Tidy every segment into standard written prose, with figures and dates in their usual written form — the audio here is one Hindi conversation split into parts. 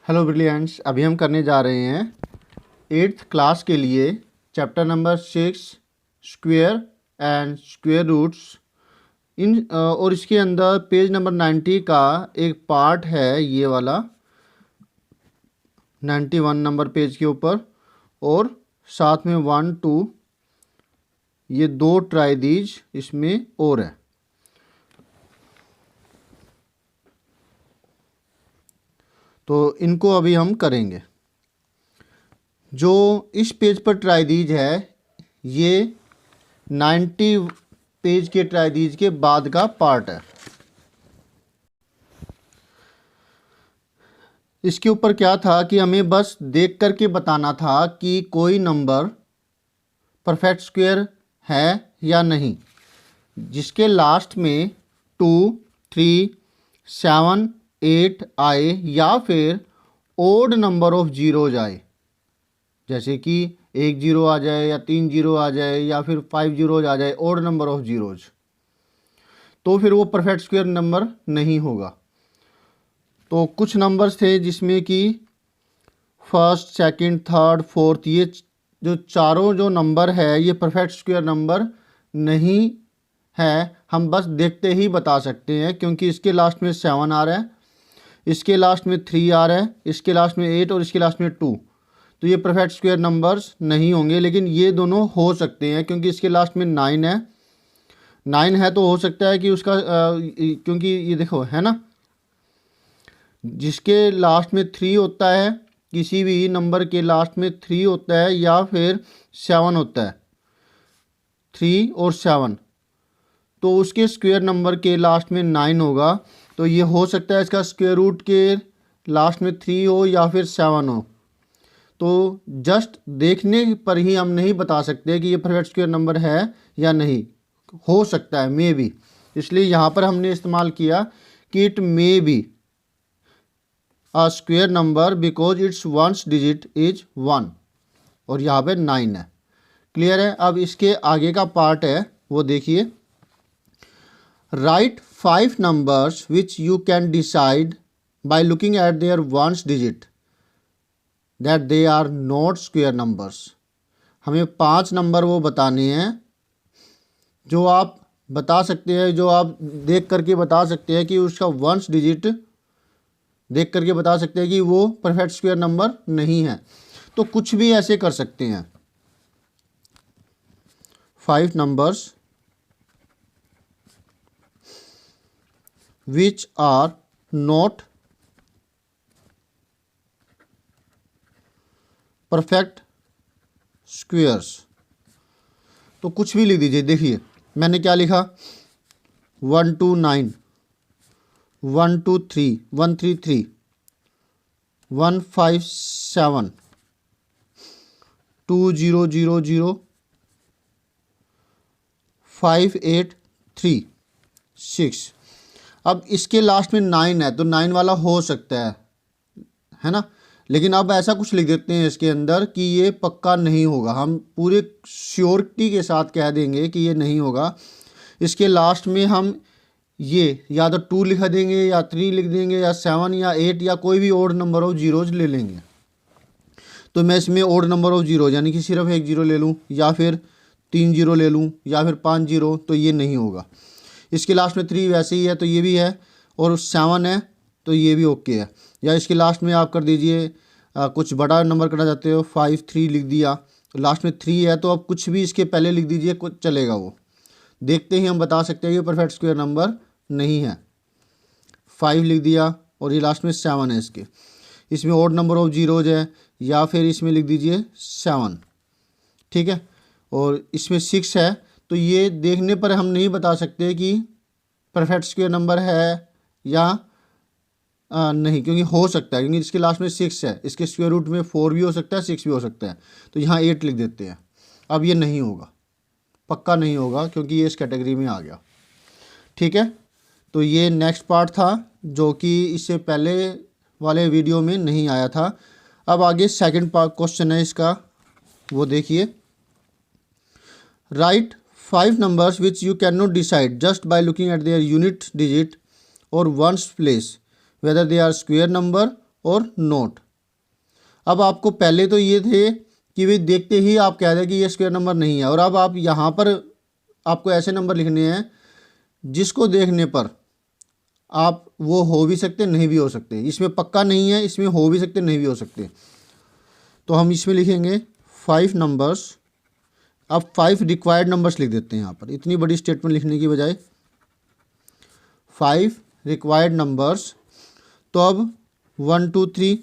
हेलो ब्रिलियंट्स, अभी हम करने जा रहे हैं 8th क्लास के लिए chapter number 6 square and square roots और इसके अंदर पेज नंबर 90 का एक पार्ट है, ये वाला 91 नंबर पेज के ऊपर, और साथ में 1 2 ये दो ट्राइदीज इसमें और है। तो इनको अभी हम करेंगे। जो इस पेज पर ट्राइदीज है ये 90 पेज के ट्राइदीज के बाद का पार्ट है। इसके ऊपर क्या था कि हमें बस देख करके बताना था कि कोई नंबर परफेक्ट स्क्वायर है या नहीं, जिसके लास्ट में 2 3 7 8 आए या फिर ओड नंबर ऑफ जीरोज आए, जैसे कि 1 0 आ जाए या 3 0 आ जाए या फिर 5 जीरोज आ जाए, ओड नंबर ऑफ जीरोज, तो फिर वो परफेक्ट स्क्वायर नंबर नहीं होगा। तो कुछ नंबर्स थे जिसमें कि फर्स्ट, सेकंड, थर्ड, फोर्थ, ये जो चारों जो नंबर है ये परफेक्ट स्क्वायर नंबर नहीं है। हम बस देखते ही बता सकते हैं, क्योंकि इसके लास्ट में 7 आ रहा है, इसके लास्ट में 3 आ रहा है, इसके लास्ट में 8 और इसके लास्ट में 2, तो ये परफेक्ट स्क्वायर नंबर्स नहीं होंगे। लेकिन ये दोनों हो सकते हैं, क्योंकि इसके लास्ट में 9 है, 9 है तो हो सकता है कि उसका क्योंकि ये देखो है ना, जिसके लास्ट में 3 होता है, किसी भी नंबर के लास्ट में 3 होता है या फिर 7 होता है, 3 और 7, तो उसके स्क्वायर नंबर के लास्ट में 9 होगा। तो ये हो सकता है इसका स्क्वायर रूट के लास्ट में 3 हो या फिर 7 हो। तो जस्ट देखने पर ही हम नहीं बता सकते कि ये परफेक्ट स्क्वायर नंबर है या नहीं, हो सकता है, मे बी। इसलिए यहाँ पर हमने इस्तेमाल किया कि it may be a square number because it's ones digit is 1, और यहाँ पे 9 है। क्लियर है? अब इसके आगे का पार्ट है वो देखिए। Right 5 numbers which you can decide by looking at their ones digit that they are not square numbers। हमें 5 नंबर वो बताने हैं जो आप बता सकते हैं, जो आप देख करके बता सकते हैं कि उसका वंस डिजिट देख करके बता सकते हैं कि वो परफेक्ट स्क्वायर नंबर नहीं है। तो कुछ भी ऐसे कर सकते हैं। 5 numbers which are not perfect squares। तो कुछ भी लिख दीजिए। देखिए मैंने क्या लिखा, 1 2 9, 1 2 3, 1 3 3, 1 5 7, 2 0 0 0, 5 8 3 6। अब इसके लास्ट में 9 है तो 9 वाला हो सकता है ना। लेकिन अब ऐसा कुछ लिख देते हैं इसके अंदर कि ये पक्का नहीं होगा। हम पूरे श्योरिटी के साथ कह देंगे कि ये नहीं होगा। इसके लास्ट में हम ये या तो 2 लिखा देंगे या 3 लिख देंगे या 7 या 8 या कोई भी ओड नंबर ऑफ जीरोज ले लेंगे। तो मैं इसमें ओड नंबर ऑफ जीरो यानी कि सिर्फ 1 0 ले लूँ या फिर 3 0 ले लूँ या फिर 5 0, तो ये नहीं होगा। इसके लास्ट में 3 वैसे ही है तो ये भी है, और 7 है तो ये भी ओके है। या इसके लास्ट में आप कर दीजिए कुछ बड़ा नंबर करना चाहते हो, 5 3 लिख दिया, तो लास्ट में 3 है तो अब कुछ भी इसके पहले लिख दीजिए, कुछ चलेगा। वो देखते ही हम बता सकते हैं कि परफेक्ट स्क्वायर नंबर नहीं है। 5 लिख दिया और ये लास्ट में 7 है इसके, इसमें ओड नंबर ऑफ जीरोज है, या फिर इसमें लिख दीजिए 7, ठीक है। और इसमें 6 है, तो ये देखने पर हम नहीं बता सकते कि परफेक्ट स्क्वायर नंबर है या नहीं, क्योंकि हो सकता है, क्योंकि इसके लास्ट में 6 है, इसके स्क्वायर रूट में 4 भी हो सकता है, 6 भी हो सकता है, तो यहाँ 8 लिख देते हैं। अब ये नहीं होगा, पक्का नहीं होगा, क्योंकि ये इस कैटेगरी में आ गया, ठीक है। तो ये नेक्स्ट पार्ट था जो कि इससे पहले वाले वीडियो में नहीं आया था। अब आगे सेकंड पार्ट क्वेश्चन है इसका, वो देखिए। Right 5 numbers which you cannot decide just by looking at their unit digit or ones place whether they are square number और नोट। अब आपको पहले तो ये थे कि भाई देखते ही आप कह रहे कि ये स्क्वायर नंबर नहीं है, और अब आप यहाँ पर आपको ऐसे नंबर लिखने हैं जिसको देखने पर आप वो हो भी सकते नहीं भी हो सकते, इसमें पक्का नहीं है, इसमें हो भी सकते नहीं भी हो सकते। तो हम इसमें लिखेंगे 5 नंबर्स। अब 5 रिक्वायर्ड नंबर्स लिख देते हैं यहाँ पर, इतनी बड़ी स्टेटमेंट लिखने की बजाय 5 रिक्वायर्ड नंबर्स। तो अब 1 2 3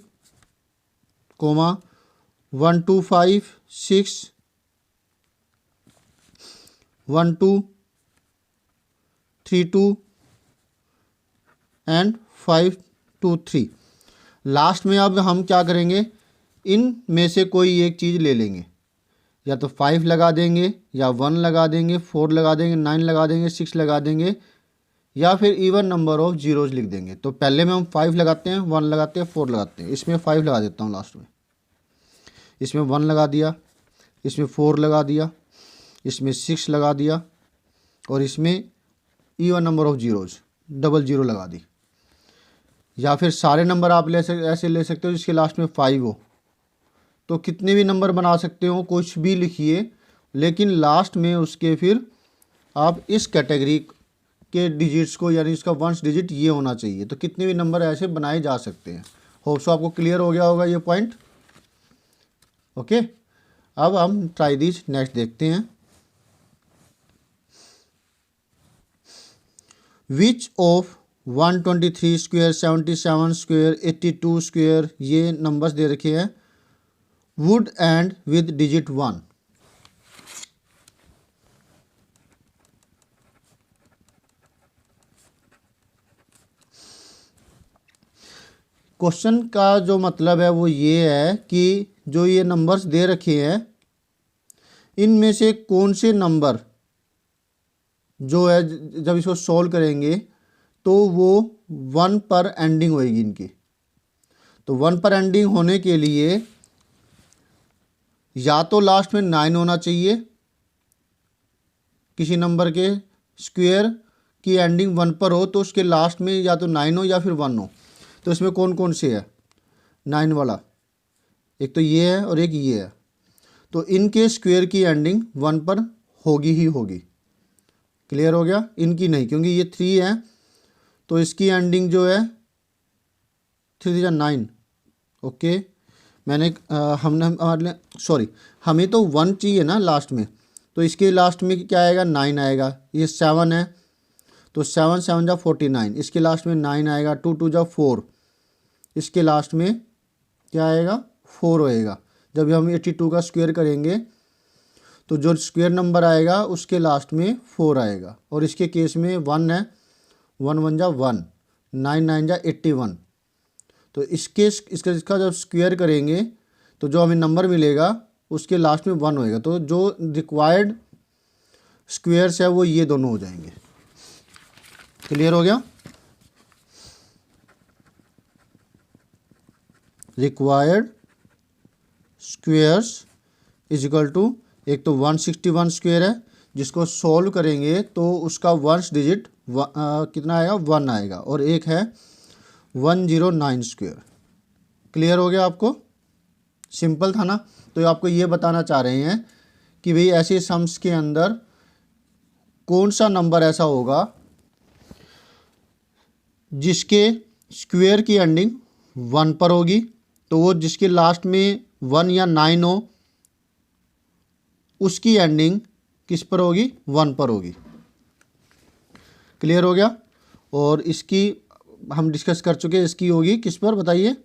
कोमा 1 2 5 6 1 2 3 2 एंड 5 2 3। लास्ट में अब हम क्या करेंगे, इन में से कोई एक चीज़ ले लेंगे, या तो 5 लगा देंगे, या 1 लगा देंगे, 4 लगा देंगे, 9 लगा देंगे, 6 लगा देंगे, या फिर इवन नंबर ऑफ जीरोज लिख देंगे। तो पहले में हम 5 लगाते हैं, 1 लगाते हैं, 4 लगाते हैं। इसमें 5 लगा देता हूँ लास्ट में, इसमें 1 लगा दिया, इसमें 4 लगा दिया, इसमें 6 लगा दिया, और इसमें even number of zeros double zero लगा दी। या फिर सारे नंबर आप ऐसे ले सकते हो जिसके लास्ट में 5 हो। तो कितने भी नंबर बना सकते हो, कुछ भी लिखिए, लेकिन लास्ट में उसके फिर आप इस कैटेगरी के डिजिट्स को, यानी इसका वंस डिजिट ये होना चाहिए। तो कितने भी नंबर ऐसे बनाए जा सकते हैं। होप सो आपको क्लियर हो गया होगा ये पॉइंट। ओके, अब हम ट्राई दिस नेक्स्ट देखते हैं। Which of 123 square, 77 square, 82 square, ये नंबर्स दे रखे हैं, would and with digit 1। Question का जो मतलब है वो ये है कि जो ये नंबर्स दे रखे हैं, इनमें से कौन से नंबर जो है जब इसको सॉल्व करेंगे तो वो 1 पर एंडिंग होएगी इनकी। तो 1 पर एंडिंग होने के लिए या तो लास्ट में 9 होना चाहिए, किसी नंबर के स्क्वायर की एंडिंग 1 पर हो तो उसके लास्ट में या तो 9 हो या फिर 1 हो। तो इसमें कौन कौन से है 9 वाला, एक तो ये है और एक ये है। तो इनके स्क्वायर की एंडिंग 1 पर होगी ही होगी। क्लियर हो गया? इनकी नहीं, क्योंकि ये 3 है तो इसकी एंडिंग जो है 3 9। ओके, मैंने हमने सॉरी, हमें तो 1 चाहिए ना लास्ट में, तो इसके लास्ट में क्या आएगा 9 आएगा। ये 7 है तो 7 7 जा 49, इसके लास्ट में 9 आएगा। 2 2 जा 4, इसके लास्ट में क्या आएगा 4 होएगा। जब हम 82 का स्क्वायर करेंगे तो जो स्क्वायर नंबर आएगा उसके लास्ट में 4 आएगा। और इसके केस में 1 है, 1 1 जा 1, 9 9 जा 81। तो इसका जब स्क्वायर करेंगे तो जो हमें नंबर मिलेगा उसके लास्ट में 1 होएगा। तो जो रिक्वायर्ड स्क्वायर्स है वो ये दोनों हो जाएंगे। क्लियर हो गया? Required squares is equal to, एक तो 161 स्क्वायर है जिसको सॉल्व करेंगे तो उसका वंस डिजिट कितना आएगा 1 आएगा, और एक है 109 स्क्वायर। क्लियर हो गया आपको? सिंपल था ना? तो आपको ये बताना चाह रहे हैं कि भाई ऐसे सम्स के अंदर कौन सा नंबर ऐसा होगा जिसके स्क्वायर की एंडिंग 1 पर होगी। तो वो जिसके लास्ट में 1 या 9 हो उसकी एंडिंग किस पर होगी 1 पर होगी। क्लियर हो गया? और इसकी हम डिस्कस कर चुके हैं, इसकी होगी किस पर बताइए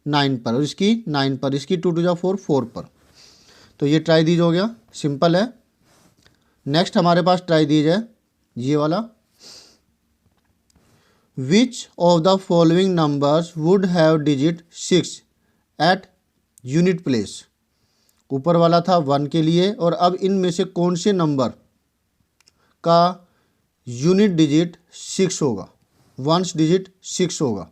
9 पर, और इसकी 9 पर, इसकी 2 2 जा 4 4 पर। तो ये ट्राई दीज हो गया, सिंपल है। नेक्स्ट हमारे पास ट्राई दीज है ये वाला। Which of the following numbers would have digit 6 at unit place. ऊपर वाला था 1 के लिए, और अब इनमें से कौन से नंबर का यूनिट डिजिट 6 होगा, वंस डिजिट 6 होगा।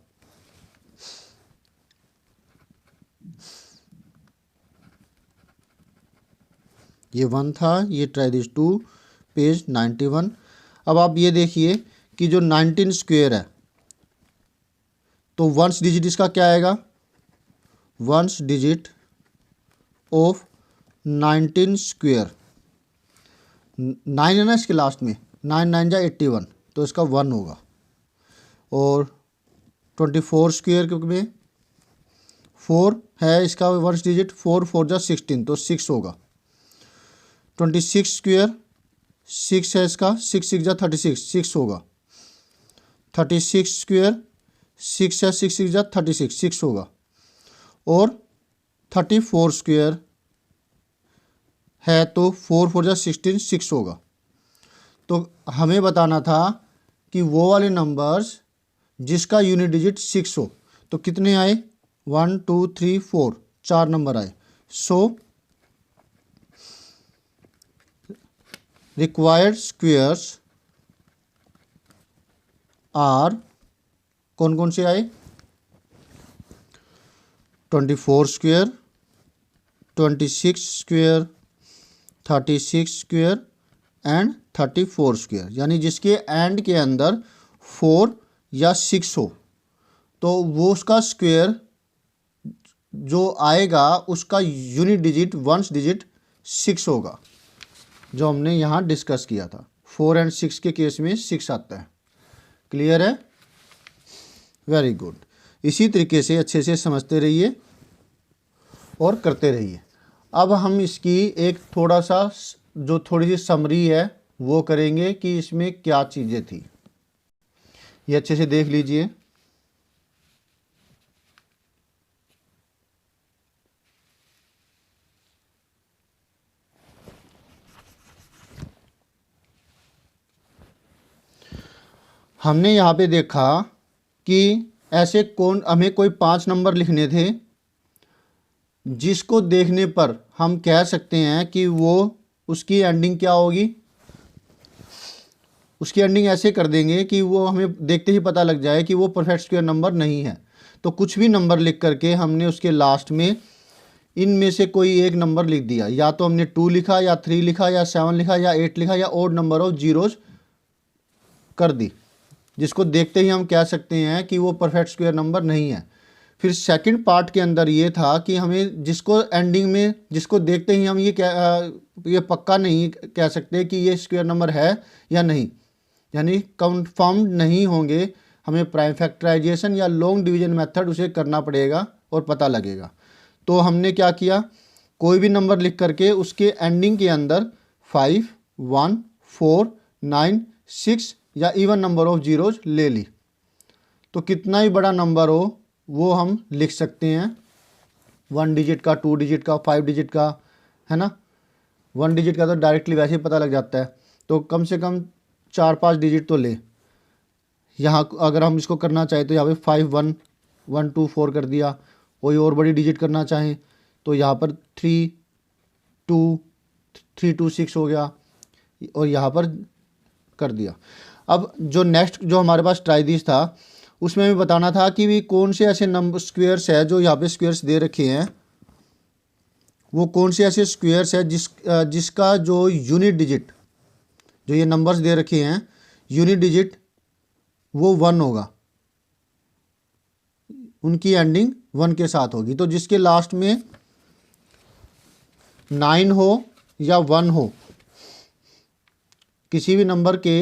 ये 1 था, ये ट्राई दिस 2, पेज 91। अब आप ये देखिए कि जो 19 स्क्वायर है तो वंस डिजिट इसका क्या आएगा, वंस डिजिट ऑफ 19 स्क्वेयर, 9 है ना इसके लास्ट में, 9 9 जा 81, तो इसका 1 होगा। और 24 स्क्वेयर में 4 है इसका वंस डिजिट, 4 4 जा 16, तो 6 होगा। 26 स्क्वेयर 6 है इसका, 6 6 जा 36, 6 होगा। 36 स्क्वेयर 6 है, 6 6 जा 36, 6 होगा। और 34 स्क्वेयर है तो 4 4 जा 16, 6 होगा। तो हमें बताना था कि वो वाले नंबर्स जिसका यूनिट डिजिट 6 हो, तो कितने आए, 1 2 3 4, 4 नंबर आए। सो रिक्वायर्ड स्क्वेयर्स आर, कौन कौन से आए, 24 square, 26 square, 36 square and 34 square, यानी जिसके एंड के अंदर 4 या 6 हो, तो वो उसका स्क्वेयर जो आएगा उसका यूनिट डिजिट वंस डिजिट 6 होगा, जो हमने यहाँ डिस्कस किया था। 4 एंड 6 के केस में 6 आता है। क्लियर है, वेरी गुड। इसी तरीके से अच्छे से समझते रहिए और करते रहिए। अब हम इसकी एक थोड़ा सा जो थोड़ी सी समरी है वो करेंगे कि इसमें क्या चीज़ें थी, ये अच्छे से देख लीजिए। हमने यहाँ पे देखा कि ऐसे कौन, हमें कोई 5 नंबर लिखने थे जिसको देखने पर हम कह सकते हैं कि वो उसकी एंडिंग क्या होगी। उसकी एंडिंग ऐसे कर देंगे कि वो हमें देखते ही पता लग जाए कि वो परफेक्ट स्क्वायर नंबर नहीं है। तो कुछ भी नंबर लिख करके हमने उसके लास्ट में इनमें से कोई एक नंबर लिख दिया, या तो हमने 2 लिखा या 3 लिखा या 7 लिखा या 8 लिखा या ओड नंबर ऑफ जीरोज कर दी, जिसको देखते ही हम कह सकते हैं कि वो परफेक्ट स्क्वायर नंबर नहीं है। फिर सेकंड पार्ट के अंदर ये था कि हमें जिसको एंडिंग में, जिसको देखते ही हम ये पक्का नहीं कह सकते कि ये स्क्वायर नंबर है या नहीं, यानी कंफर्म नहीं होंगे, हमें प्राइम फैक्टराइजेशन या लॉन्ग डिवीजन मेथड उसे करना पड़ेगा और पता लगेगा। तो हमने क्या किया, कोई भी नंबर लिख करके उसके एंडिंग के अंदर 5 1 4 9 6 या इवन नंबर ऑफ जीरोज ले ली। तो कितना ही बड़ा नंबर हो वो हम लिख सकते हैं, 1 डिजिट का, 2 डिजिट का, 5 डिजिट का, है ना। 1 डिजिट का तो डायरेक्टली वैसे ही पता लग जाता है, तो कम से कम 4-5 डिजिट तो ले। यहाँ अगर हम इसको करना चाहें तो यहाँ पे 5 1 1 2 4 कर दिया। कोई और बड़ी डिजिट करना चाहें तो यहाँ पर 3 2 3 2 6 हो गया, और यहाँ पर कर दिया। अब जो नेक्स्ट जो हमारे पास ट्राइदिस था उसमें हमें बताना था कि भी कौन से ऐसे नंबर स्क्वेयर्स है, जो यहाँ पे स्क्वेयर्स दे रखे हैं वो कौन से ऐसे स्क्वेयर्स है जिसका जो यूनिट डिजिट, जो ये नंबर्स दे रखे हैं यूनिट डिजिट वो 1 होगा, उनकी एंडिंग 1 के साथ होगी। तो जिसके लास्ट में 9 हो या 1 हो, किसी भी नंबर के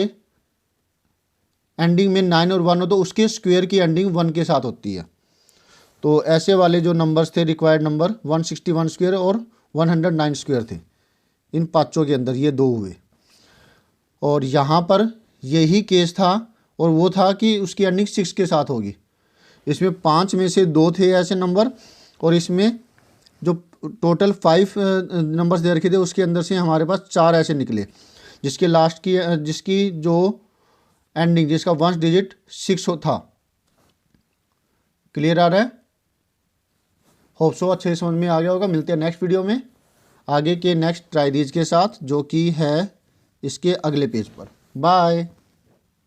एंडिंग में 9 और 1 हो तो उसके स्क्वायर की एंडिंग 1 के साथ होती है। तो ऐसे वाले जो नंबर्स थे रिक्वायर्ड नंबर 161 स्क्वायर और 109 स्क्वायर थे, इन पाँचों के अंदर ये 2 हुए। और यहाँ पर यही केस था, और वो था कि उसकी एंडिंग 6 के साथ होगी। इसमें 5 में से 2 थे ऐसे नंबर, और इसमें जो टोटल 5 नंबर्स दे रखे थे उसके अंदर से हमारे पास 4 ऐसे निकले जिसके लास्ट की जिसकी जो एंडिंग, जिसका वंस डिजिट 6 था। क्लियर आ रहा है, होप सो अच्छे से समझ में आ गया होगा। मिलते हैं नेक्स्ट वीडियो में आगे के नेक्स्ट ट्राइडीज के साथ, जो कि है इसके अगले पेज पर। बाय।